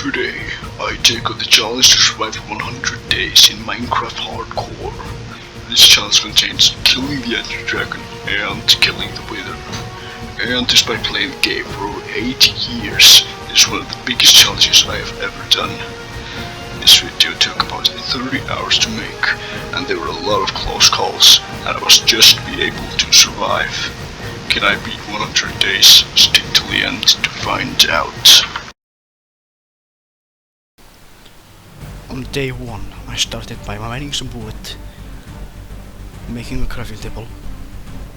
Today, I take on the challenge to survive 100 days in Minecraft Hardcore. This challenge contains killing the Ender Dragon and killing the Wither. And despite playing the game for over 80 years, this is one of the biggest challenges I have ever done. This video took about 30 hours to make, and there were a lot of close calls, and I was just be able to survive. Can I beat 100 days? Stick till the end to find out. On day 1, I started by mining some wood, making a crafting table,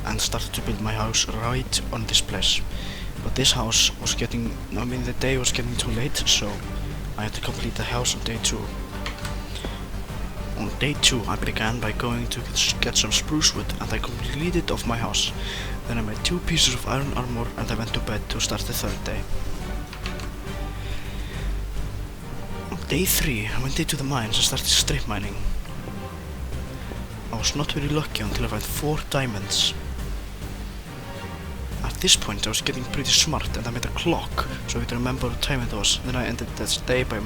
and started to build my house right on this place. But this house was the day was getting too late, so I had to complete the house on day 2. On day 2, I began by going to get some spruce wood, and I completed off my house. Then I made 2 pieces of iron armor, and I went to bed to start the 3rd day. Day 3, I went into the mines and started strip mining. I was not very lucky until I found 4 diamonds. At this point I was getting pretty smart and I made a clock so I could remember what time it was. Then I ended this day by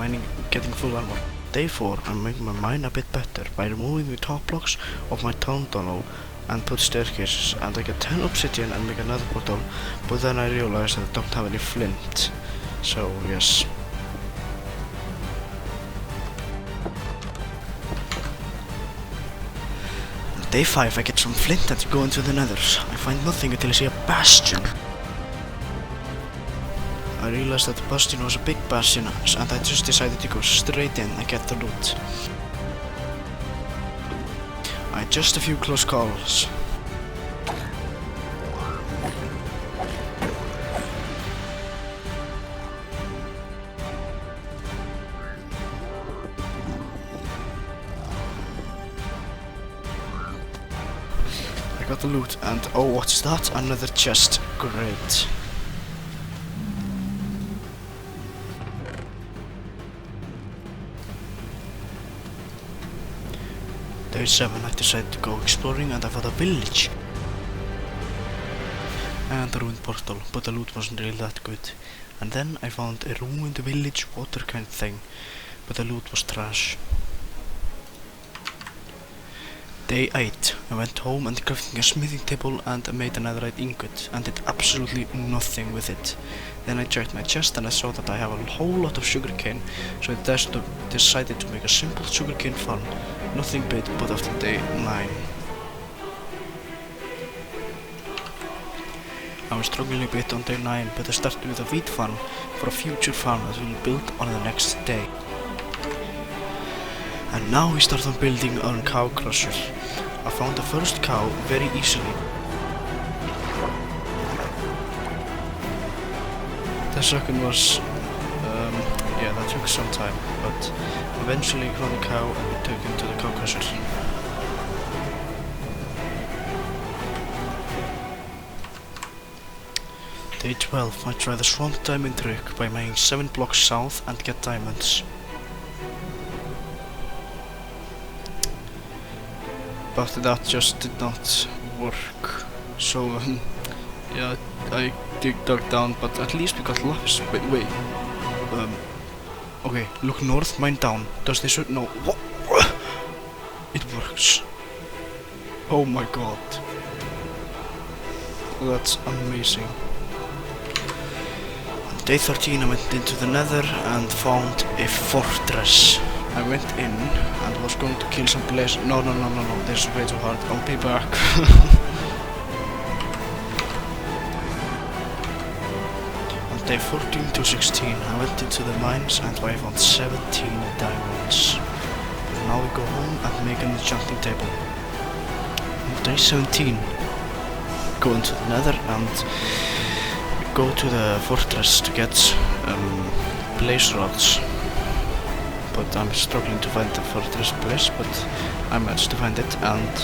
getting full armor. Day 4, I made my mine a bit better by removing the top blocks of my town tunnel and put staircases, and I got 10 obsidian and make another portal, but then I realized that I don't have any flint. So yes. Day 5, I get some flint and go into the nethers. I find nothing until I see a bastion. I realized that the bastion was a big bastion, and I just decided to go straight in and get the loot. I had just a few close calls. I got the loot, and oh, what's that? Another chest. Great. Day 7, I decided to go exploring, and I found a village and a ruined portal, but the loot wasn't really that good. And then I found a ruined village water kind of thing, but the loot was trash. Day 8, I went home and crafted a smithing table and made a netherite ingot and did absolutely nothing with it. Then I checked my chest and I saw that I have a whole lot of sugarcane, so I decided to make a simple sugarcane farm. Nothing big, but after day 9. I was struggling a bit on day 9, but I started with a wheat farm for a future farm that will be built on the next day. And now we start on building our cow crusher. I found the first cow very easily. The second was, yeah, that took some time, but eventually we found the cow and we took him to the cow crusher. Day 12, I tried the swamp diamond trick by mining 7 blocks south and get diamonds. But that just did not work. So yeah, I dug down, but at least we got lapis. Wait. Okay, look north, mine down. Does this work? No. What? It works. Oh my god. That's amazing. On day 13, I went into the nether and found a fortress. I went in and was going to kill some blaze. No, this is way too hard. I'll be back. On day 14 to 16, I went into the mines and I found 17 diamonds. But now we go home and make an enchanting table. On day 17, go into the nether and go to the fortress to get blaze rods. But I'm struggling to find the fortress place, but I managed to find it, and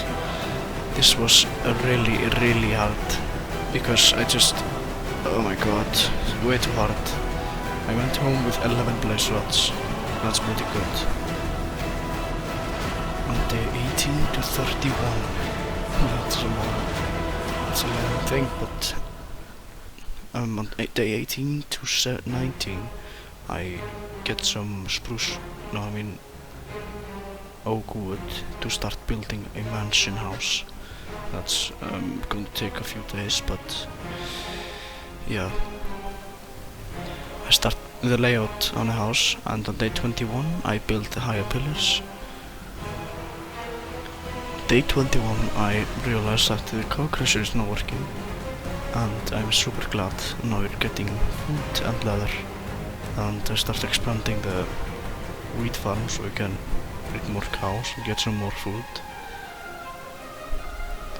this was really hard because oh my god, it's way too hard. I went home with 11 blaze rods. That's pretty good. On day 18 to 31, that's a long thing, but on day 18 to 19 I get some spruce, no I mean oak wood to start building a mansion house. That's going to take a few days, but yeah. I start the layout on the house, and on day 21 I build the higher pillars. Day 21 I realize that the cow crusher is not working, and I'm super glad now we're getting food and leather, and I start expanding the wheat farm so we can breed more cows and get some more food.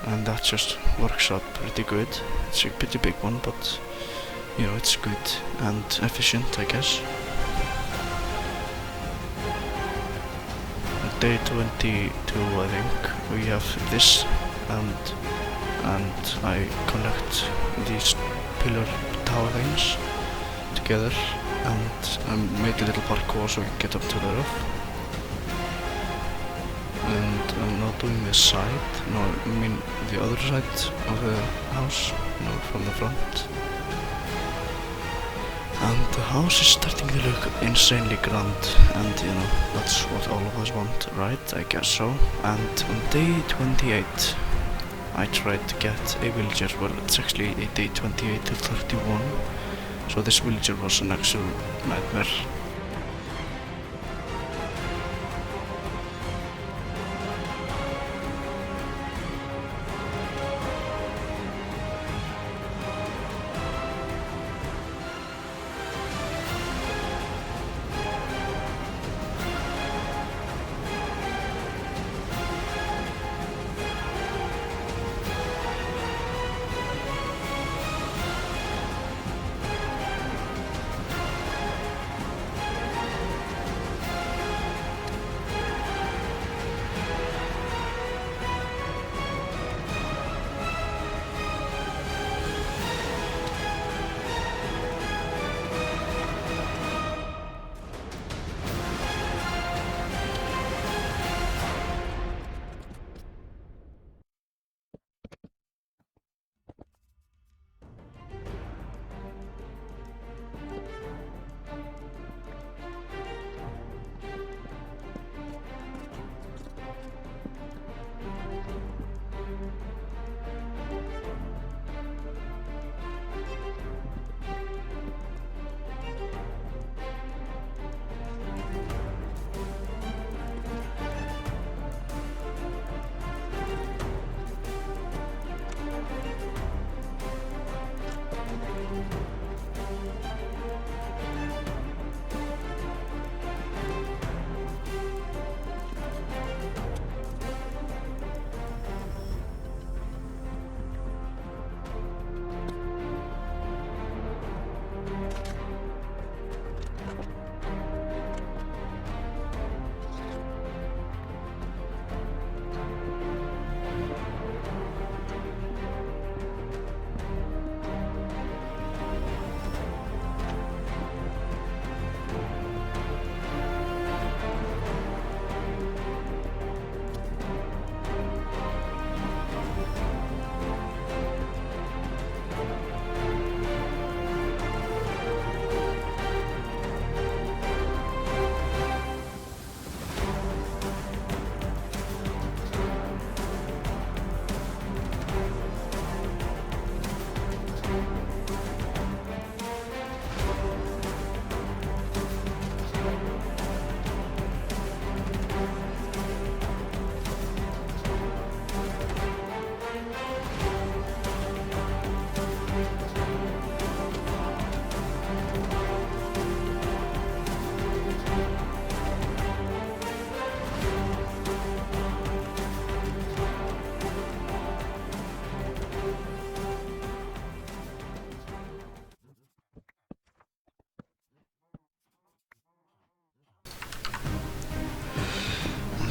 And that just works out pretty good. It's a pretty big one, but you know, it's good and efficient, I guess. On day 22 I think we have this, and I connect these pillar tower things together, and I made a little parkour so we can get up to the roof. And I'm not doing this side, no, I mean the other side of the house, you know, from the front. And the house is starting to look insanely grand, and you know, that's what all of us want, right? I guess so. And on day 28, I tried to get a villager, well it's actually a day 28 to 31, so this villager was an actual nightmare.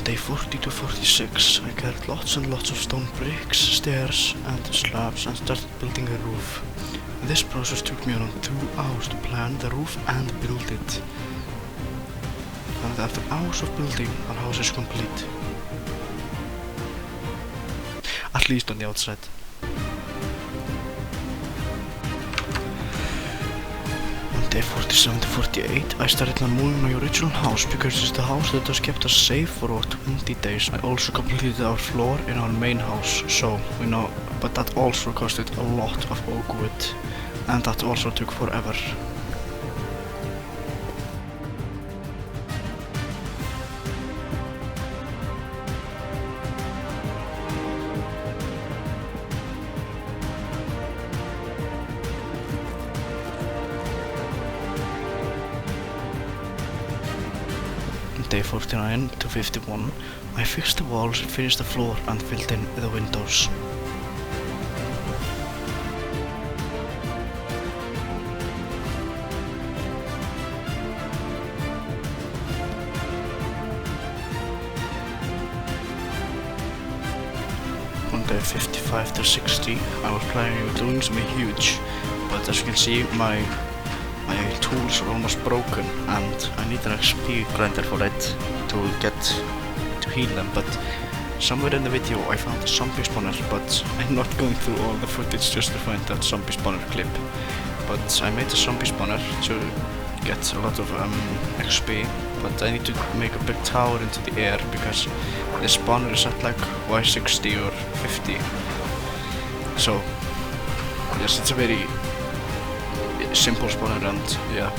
Day 40 to 46, I got lots and lots of stone bricks, stairs and slabs and started building a roof. This process took me around 2 hours to plan the roof and build it. And after hours of building, our house is complete. At least on the outside. On Day 47 to 48, I started on moving my original house because it's the house that has kept us safe for over 20 days. I also completed our floor in our main house, so we know, but that also costed a lot of oak wood, and that also took forever. Day 49 to 51, I fixed the walls, finished the floor and filled in the windows. On day 55 to 60, I was planning on doing something huge, but as you can see, my tools are almost broken and I need an XP grinder for it to heal them, but somewhere in the video I found a zombie spawner, but I'm not going through all the footage just to find that zombie spawner clip. But I made a zombie spawner to get a lot of XP, but I need to make a big tower into the air because the spawner is at like Y60 or 50. So yes, it's a very simple spawner and yeah.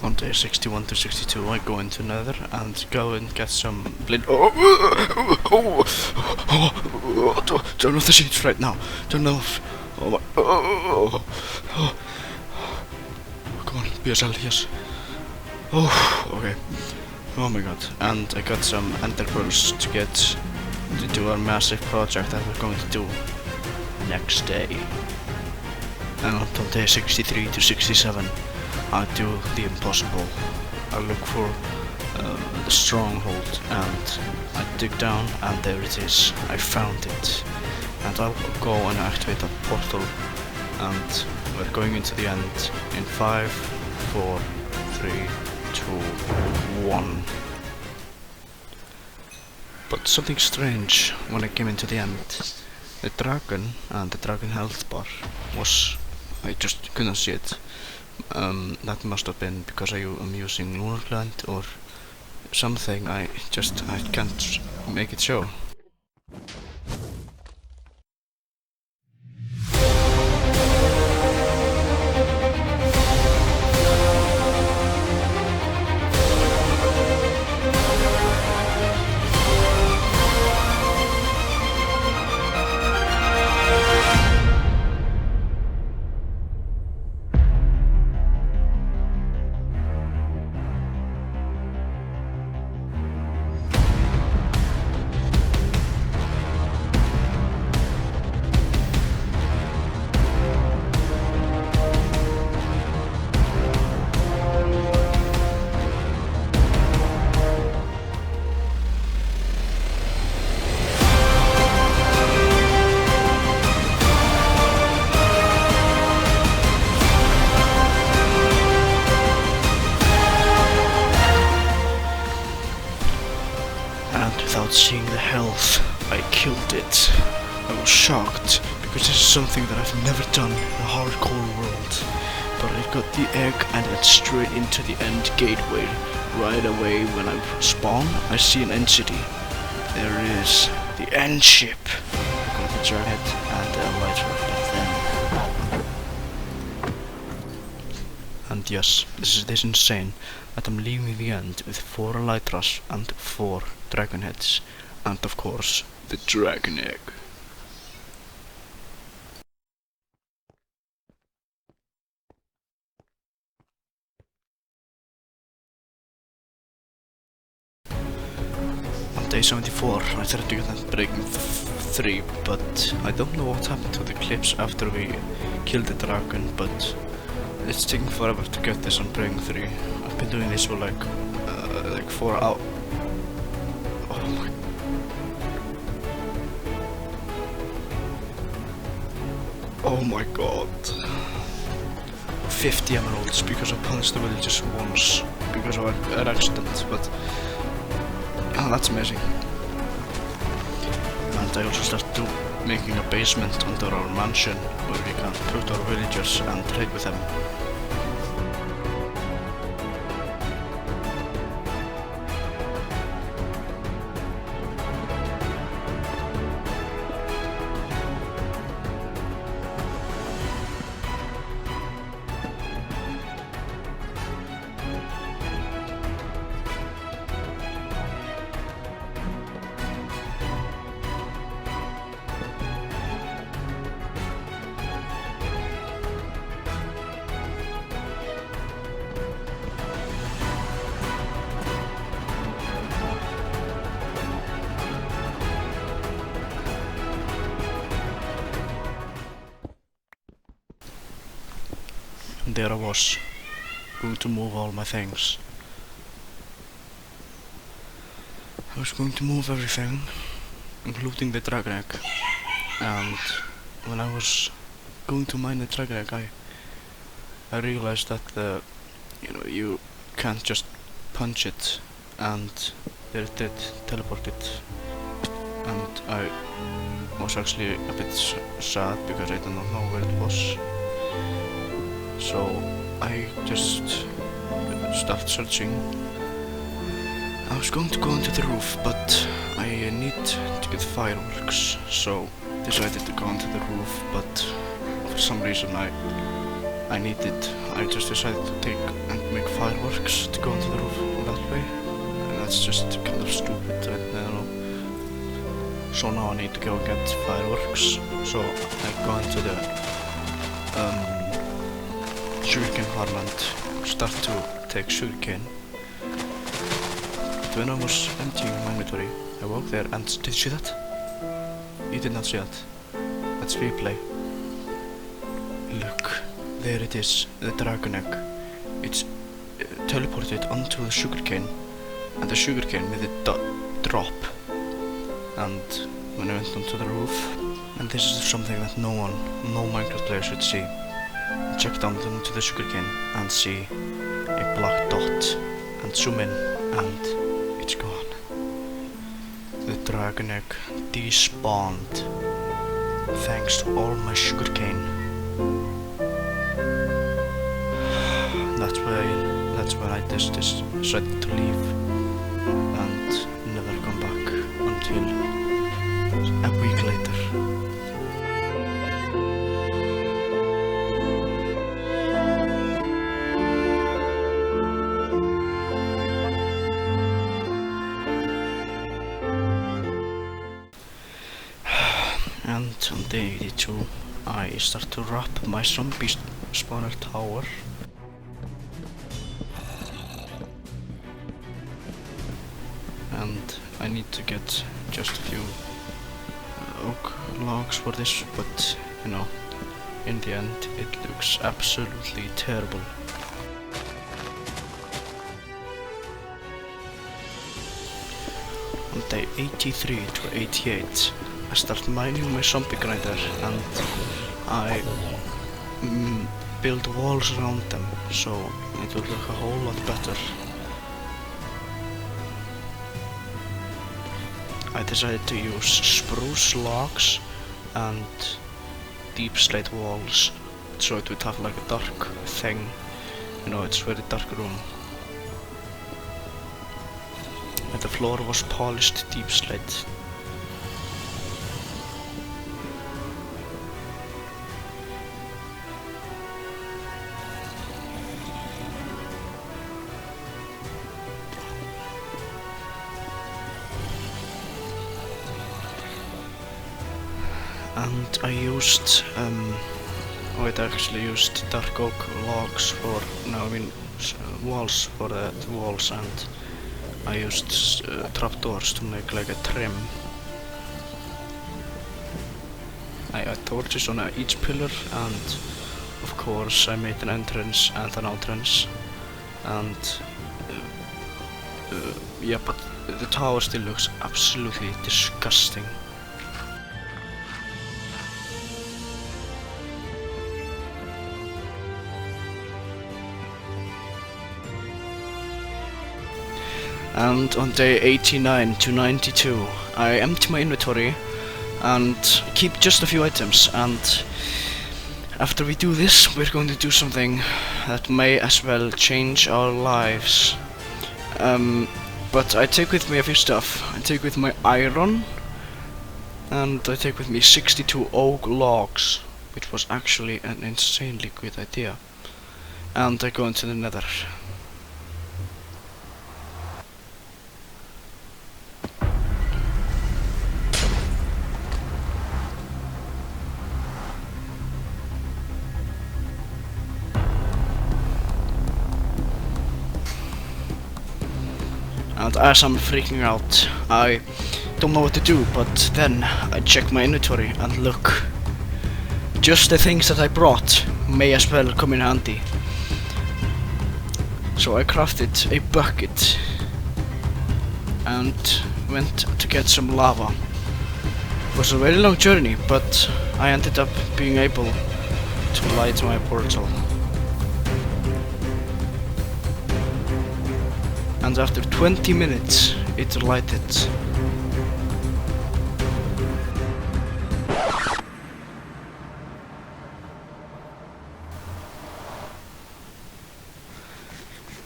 On day 61 to 62 I go into Nether and go and get some blade. Turn off the sheets right now. Turn off. Oh my. Come on, BSL, yes. Oh, okay. Oh my god. And I got some ender pearls to do a massive project that we're going to do next day. And on day 63 to 67, I do the impossible. I look for the stronghold and I dig down and there it is. I found it. And I'll go and activate that portal and we're going into the end in 5, 4, 3, 2, 1. But something strange when I came into the end. The dragon and the dragon health bar was, I just couldn't see it. That must have been because I'm using lunar client or something. I can't make it show. Seeing the health, I killed it. I was shocked because this is something that I've never done in a hardcore world. But I got the egg and went straight into the end gateway. Right away when I spawn, I see an end city. There is the end ship. I got the dragon and the lighter up then. And yes, this is insane that I'm leaving the end with 4 elytras and 4 dragon heads, and of course, the dragon egg. On day 74, I tried to get that breaking 3, but I don't know what happened to the clips after we killed the dragon, but it's taking forever to get this on breaking 3. I've been doing this for like 4 hours. Oh my. Oh my god. 50 emeralds because I punched the villagers once. because of an accident, but that's amazing. And I also started making a basement under our mansion where we can put our villagers and trade with them. And there I was, going to move all my things. I was going to move everything, including the dragon egg. And when I was going to mine the dragon egg, I realized that you can't just punch it and there it did, teleport it. And I was actually a bit sad because I did not know where it was. So I just started searching. I was going to go onto the roof, but I need to get fireworks, so decided to go onto the roof, but for some reason I just decided to take and make fireworks to go onto the roof that way, and that's just kind of stupid, I don't know. So now I need to go get fireworks, so I go into the sugarcane farmland, start to take sugarcane. But when I was emptying my inventory, I walked there and did you see that? You did not see that. That's replay. Look, there it is, the dragon egg. It's teleported onto the sugarcane, and the sugarcane made it drop. And when I went onto the roof, and this is something that no Minecraft player should see. Check down into the sugarcane and see a black dot, and zoom in, and it's gone. The dragon egg despawned thanks to all my sugarcane. That's when I just decided to leave and never come back until a week later. And on day 82, I start to wrap my zombie spawner tower. And I need to get just a few oak logs for this, but you know, in the end it looks absolutely terrible. On day 83 to 88, I start mining my zombie grinder and I build walls around them, so it will look a whole lot better. I decided to use spruce logs and deep slate walls, so it would have like a dark thing, you know, it's a very dark room. And the floor was polished deep slate. And I used, I actually used dark oak logs for, walls for the walls, and I used trapdoors to make like a trim. I had torches on each pillar, and of course I made an entrance and an entrance, and yeah, but the tower still looks absolutely disgusting. And on day 89 to 92 I empty my inventory and keep just a few items, and after we do this we're going to do something that may as well change our lives. But I take with me a few stuff. I take with my iron, and I take with me 62 oak logs, which was actually an insanely good idea. And I go into the nether. And as I'm freaking out, I don't know what to do, but then I check my inventory and look. Just the things that I brought may as well come in handy. So I crafted a bucket and went to get some lava. It was a very long journey, but I ended up being able to light my portal. And after 20 minutes, it lighted.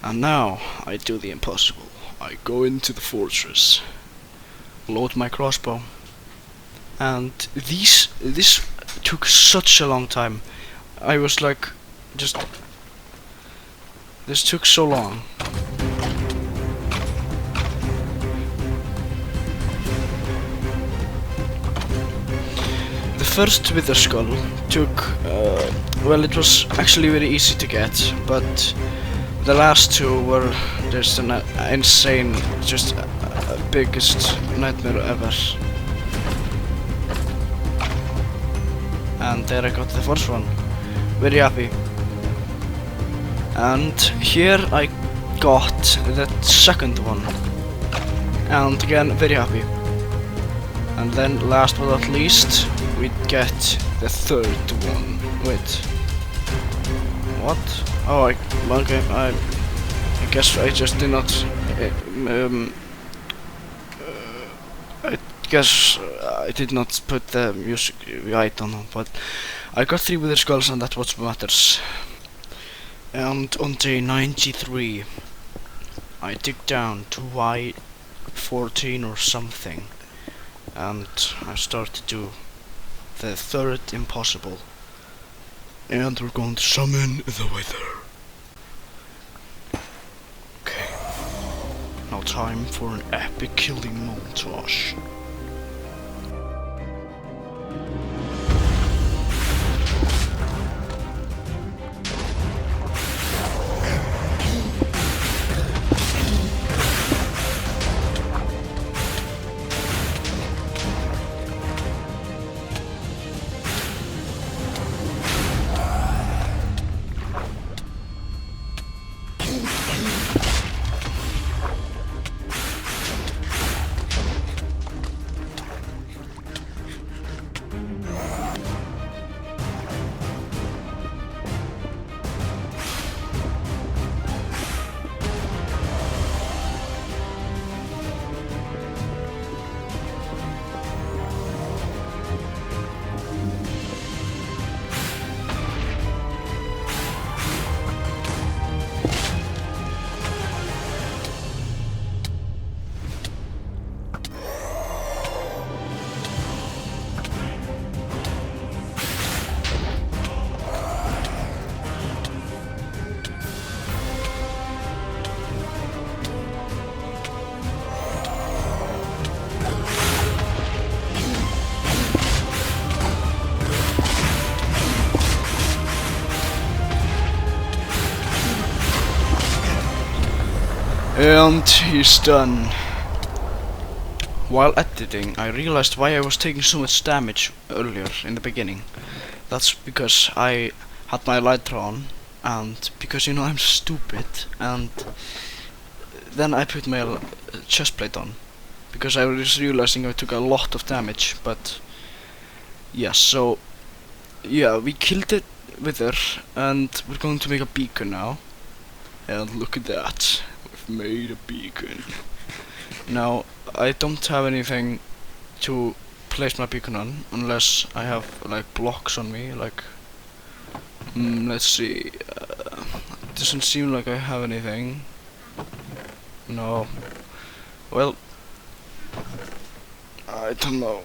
And now, I do the impossible. I go into the fortress, load my crossbow, and this took such a long time. I was like, this took so long. The first wither skull took, well, it was actually very easy to get, but the last two were just an insane, just biggest nightmare ever. And there I got the first one, very happy. And here I got the second one, and again very happy. And then last but not least, we get the third one. Wait, what? Oh, okay, I guess I just did not, I guess I did not put the music right on, but I got 3 wither skulls and that's what matters. And on day 93, I dig down to Y14 or something, and I start to do the third impossible. And we're going to summon the wither. Okay. Now time for an epic killing montage. And he's done. While editing, I realized why I was taking so much damage earlier in the beginning. That's because I had my lighter on, and because, you know, I'm stupid, and then I put my chest plate on, because I was realizing I took a lot of damage. But yeah, so yeah, we killed it with her, and we're going to make a beacon now. And look at that, we've made a beacon. Now, I don't have anything to place my beacon on unless I have like blocks on me, like let's see, doesn't seem like I have anything. No. Well, I don't know.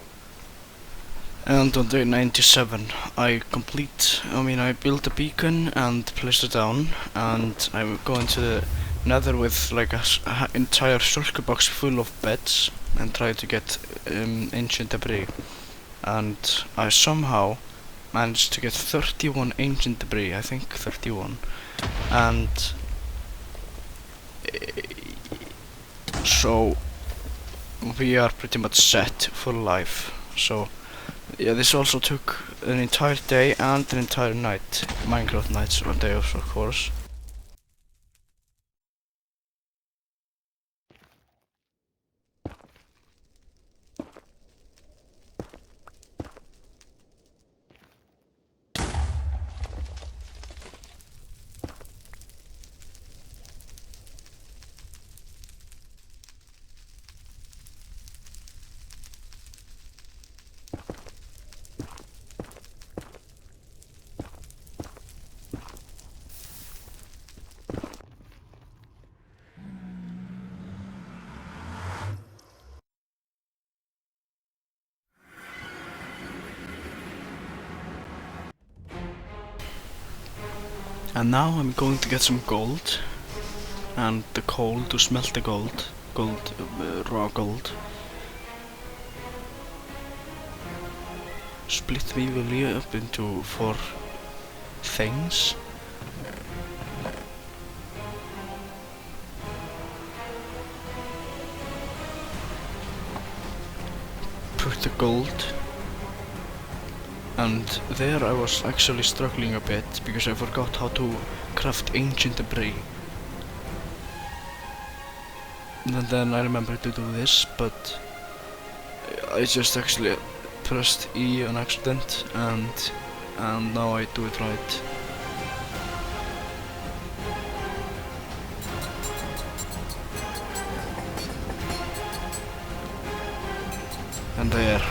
And on day 97 I built a beacon and placed it down, and I'm going to the nether with like a entire shulker box full of beds and try to get ancient debris, and I somehow managed to get 31 ancient debris, I think 31, and so we are pretty much set for life. So yeah, this also took an entire day and an entire night, Minecraft nights or day of course. And now I'm going to get some gold and the coal to smelt the gold, raw gold. Split the weevil up into 4 things. Put the gold. And there I was actually struggling a bit because I forgot how to craft ancient debris. And then I remembered to do this, but I just actually pressed E on accident, and now I do it right. And there,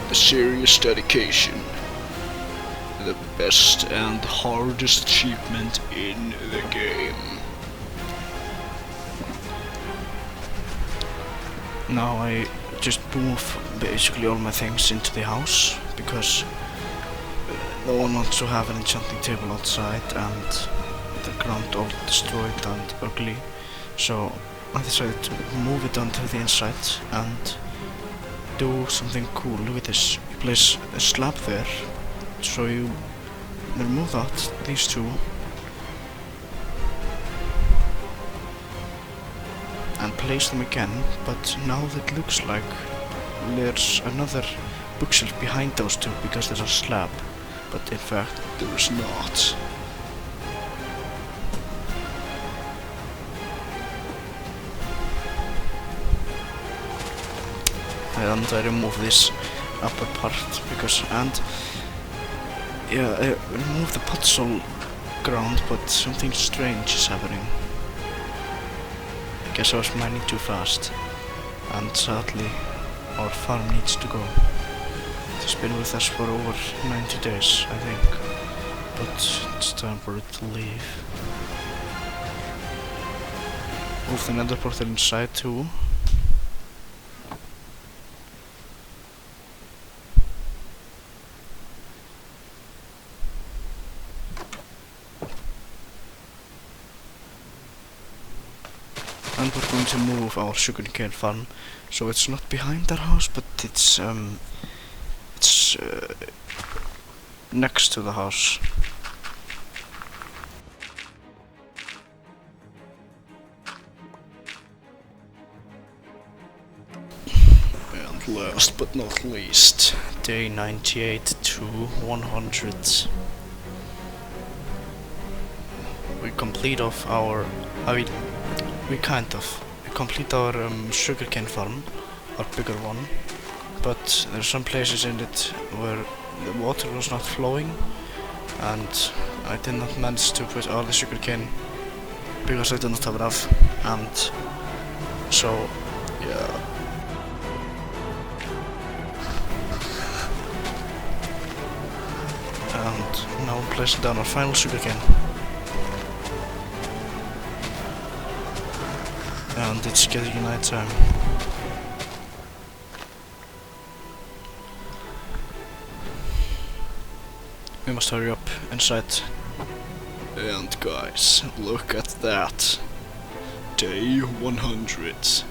The serious dedication. The best and hardest achievement in the game. now I just move basically all my things into the house because no one wants to have an enchanting table outside and the ground all destroyed and ugly. So I decided to move it onto the inside and do something cool. Look at this. You place a slab there, so you remove out these two and place them again, but now it looks like there's another bookshelf behind those two because there's a slab, but in fact There is not. and I remove this upper part because, and yeah, I remove the puzzle ground, but something strange is happening. I guess I was mining too fast, and sadly our farm needs to go. It's been with us for over 90 days, I think, but it's time for it to leave. Move the nether portal inside too. And we're going to move our sugarcane farm, so it's not behind our house, but it's next to the house. And last but not least, Day 98 to 100. We complete off our, we complete our sugarcane farm, our bigger one, but there's some places in it where the water was not flowing, and I did not manage to put all the sugarcane because I did not have enough, and so Yeah. And now we're placing down our final suit again. And it's getting night time. We must hurry up inside. And guys, look at that. Day 100.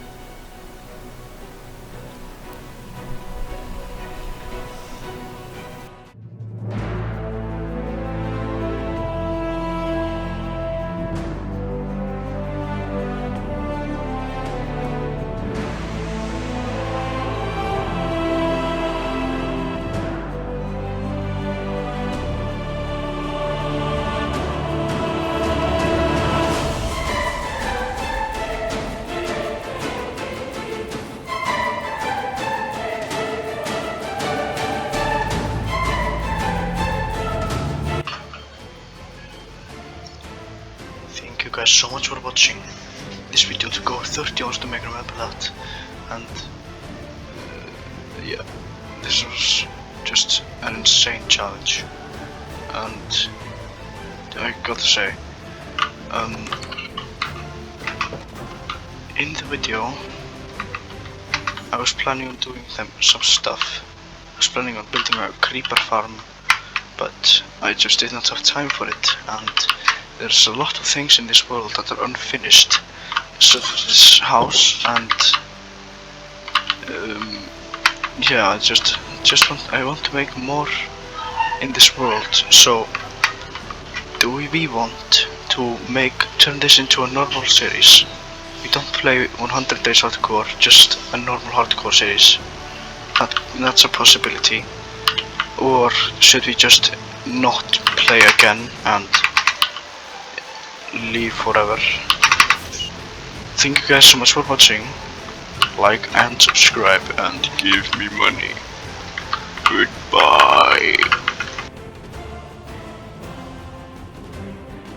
Thank you guys so much for watching this video to go 30 hours to make remember that, and yeah, this was just an insane challenge, and I gotta say, in the video I was planning on doing some stuff. I was planning on building a creeper farm, but I just did not have time for it, and there's a lot of things in this world that are unfinished, such as this house, and yeah, I want to make more in this world. So do we want to turn this into a normal series? We don't play 100 days hardcore, just a normal hardcore series. That's a possibility. Or should we just not play again and leave forever? Thank you guys so much for watching. Like and subscribe and give me money. Goodbye.